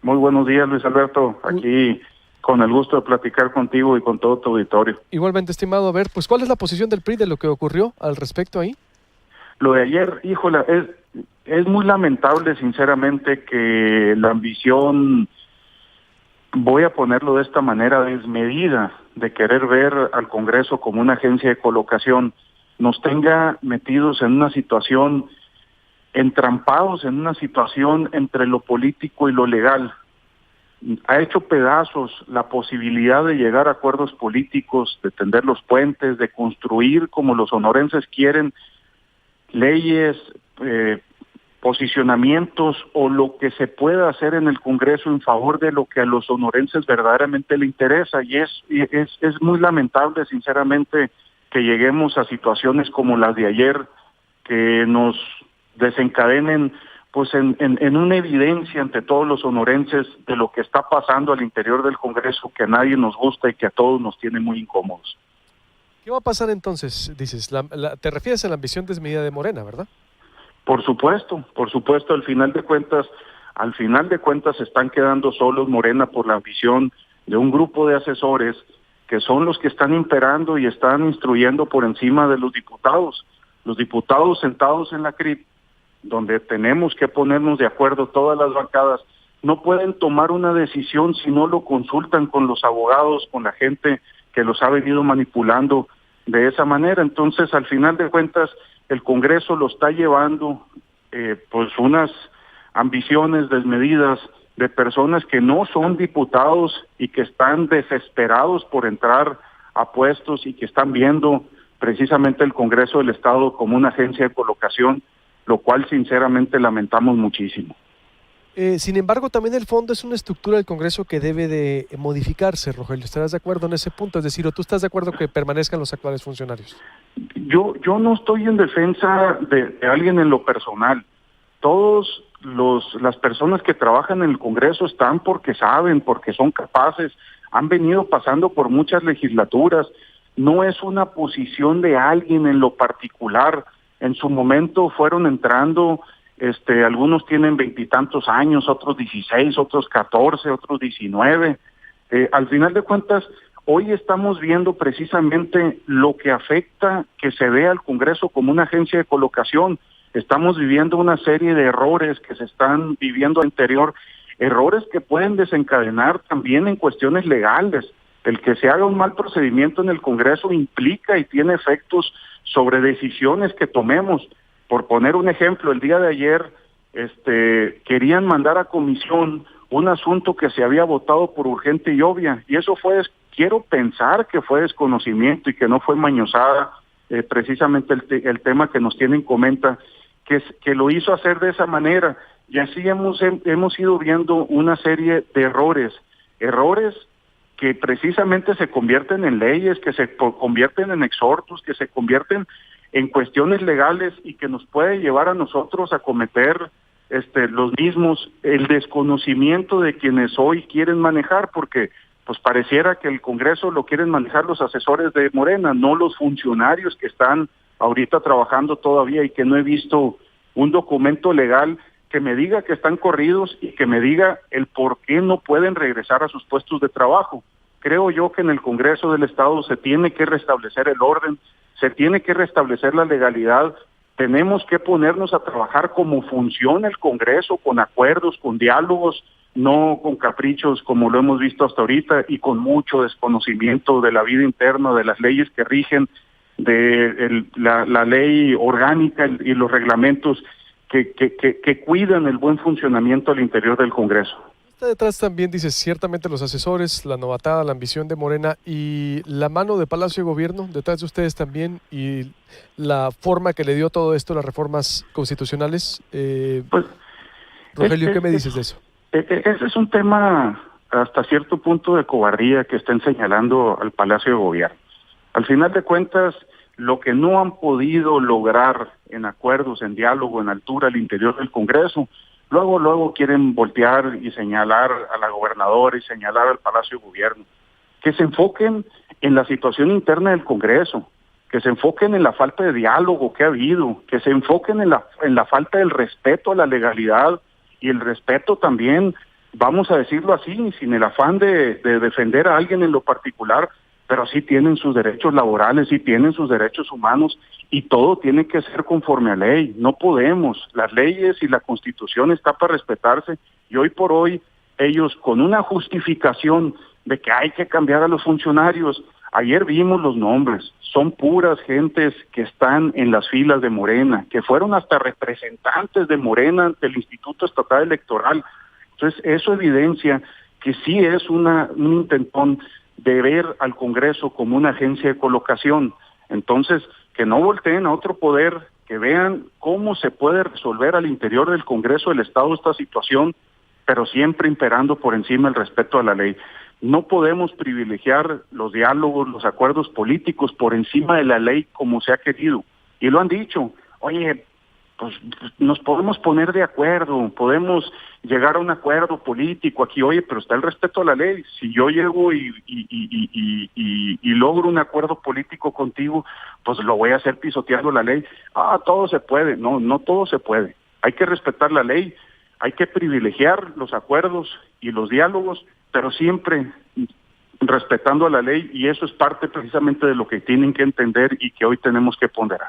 Muy buenos días, Luis Alberto. Aquí con el gusto de platicar contigo y con todo tu auditorio. Igualmente, estimado, a ver, pues, ¿cuál es la posición del PRI de lo que ocurrió al respecto ahí? Lo de ayer, híjole, es muy lamentable, sinceramente, que la ambición, voy a ponerlo de esta manera, desmedida, de querer ver al Congreso como una agencia de colocación, nos tenga metidos en una situación, entrampados en una situación entre lo político y lo legal. Ha hecho pedazos la posibilidad de llegar a acuerdos políticos, de tender los puentes, de construir como los sonorenses quieren leyes, posicionamientos o lo que se pueda hacer en el Congreso en favor de lo que a los sonorenses verdaderamente le interesa. Y es muy lamentable, sinceramente, que lleguemos a situaciones como las de ayer, que nos desencadenen pues en una evidencia ante todos los sonorenses de lo que está pasando al interior del Congreso, que a nadie nos gusta y que a todos nos tiene muy incómodos. ¿Qué va a pasar entonces? Dices, te refieres a la ambición desmedida de Morena, ¿verdad? Por supuesto, al final de cuentas se están quedando solos Morena por la ambición de un grupo de asesores que son los que están imperando y están instruyendo por encima de los diputados sentados en la CRIP, donde tenemos que ponernos de acuerdo todas las bancadas, no pueden tomar una decisión si no lo consultan con los abogados, con la gente que los ha venido manipulando de esa manera. Entonces, al final de cuentas, el Congreso lo está llevando pues unas ambiciones desmedidas de personas que no son diputados y que están desesperados por entrar a puestos y que están viendo precisamente el Congreso del Estado como una agencia de colocación, lo cual sinceramente lamentamos muchísimo. Sin embargo, también el fondo es una estructura del Congreso que debe de modificarse, Rogelio. ¿Estarás de acuerdo en ese punto? Es decir, ¿o tú estás de acuerdo que permanezcan los actuales funcionarios? Yo no estoy en defensa de alguien en lo personal. Todos las personas que trabajan en el Congreso están porque saben, porque son capaces, han venido pasando por muchas legislaturas. No es una posición de alguien en lo particular. En su momento fueron entrando, algunos tienen 20 y tantos años, otros 16, otros 14, otros 19. Al final de cuentas, hoy estamos viendo precisamente lo que afecta que se vea al Congreso como una agencia de colocación. Estamos viviendo una serie de errores que se están viviendo al interior, errores que pueden desencadenar también en cuestiones legales. El que se haga un mal procedimiento en el Congreso implica y tiene efectos sobre decisiones que tomemos. Por poner un ejemplo, el día de ayer querían mandar a comisión un asunto que se había votado por urgente y obvia, y eso quiero pensar que fue desconocimiento y que no fue mañosada, precisamente el tema que nos tienen comenta, que lo hizo hacer de esa manera, y así hemos ido viendo una serie de errores que precisamente se convierten en leyes, que se convierten en exhortos, que se convierten en cuestiones legales y que nos puede llevar a nosotros a cometer los mismos, el desconocimiento de quienes hoy quieren manejar, porque pues pareciera que el Congreso lo quieren manejar los asesores de Morena, no los funcionarios que están ahorita trabajando todavía, y que no he visto un documento legal que me diga que están corridos y que me diga el por qué no pueden regresar a sus puestos de trabajo. Creo yo que en el Congreso del Estado se tiene que restablecer el orden, se tiene que restablecer la legalidad, tenemos que ponernos a trabajar como funciona el Congreso, con acuerdos, con diálogos, no con caprichos como lo hemos visto hasta ahorita y con mucho desconocimiento de la vida interna, de las leyes que rigen, de la ley orgánica y los reglamentos que cuidan el buen funcionamiento al interior del Congreso. Está detrás también, dices, ciertamente los asesores, la novatada, la ambición de Morena y la mano de Palacio de Gobierno detrás de ustedes también, y la forma que le dio todo esto, las reformas constitucionales. Pues, Rogelio, ¿qué me dices de eso? Ese es un tema hasta cierto punto de cobardía que están señalando al Palacio de Gobierno. Al final de cuentas, lo que no han podido lograr en acuerdos, en diálogo, en altura al interior del Congreso, luego quieren voltear y señalar a la gobernadora y señalar al Palacio de Gobierno. Que se enfoquen en la situación interna del Congreso, que se enfoquen en la falta de diálogo que ha habido, que se enfoquen en la falta del respeto a la legalidad y el respeto también vamos a decirlo así, sin el afán de defender a alguien en lo particular, pero sí tienen sus derechos laborales, sí tienen sus derechos humanos, y todo tiene que ser conforme a ley. No podemos, las leyes y la Constitución está para respetarse, y hoy por hoy ellos con una justificación de que hay que cambiar a los funcionarios, ayer vimos los nombres, son puras gentes que están en las filas de Morena, que fueron hasta representantes de Morena ante el Instituto Estatal Electoral. Entonces eso evidencia que sí es un intentón de ver al Congreso como una agencia de colocación. Entonces, que no volteen a otro poder, que vean cómo se puede resolver al interior del Congreso del Estado esta situación, pero siempre imperando por encima el respeto a la ley. No podemos privilegiar los diálogos, los acuerdos políticos por encima de la ley como se ha querido. Y lo han dicho, oye, pues nos podemos poner de acuerdo, podemos llegar a un acuerdo político aquí, oye, pero está el respeto a la ley. Si yo llego y logro un acuerdo político contigo, pues lo voy a hacer pisoteando la ley. Todo se puede. No todo se puede. Hay que respetar la ley, hay que privilegiar los acuerdos y los diálogos, pero siempre respetando a la ley, y eso es parte precisamente de lo que tienen que entender y que hoy tenemos que ponderar.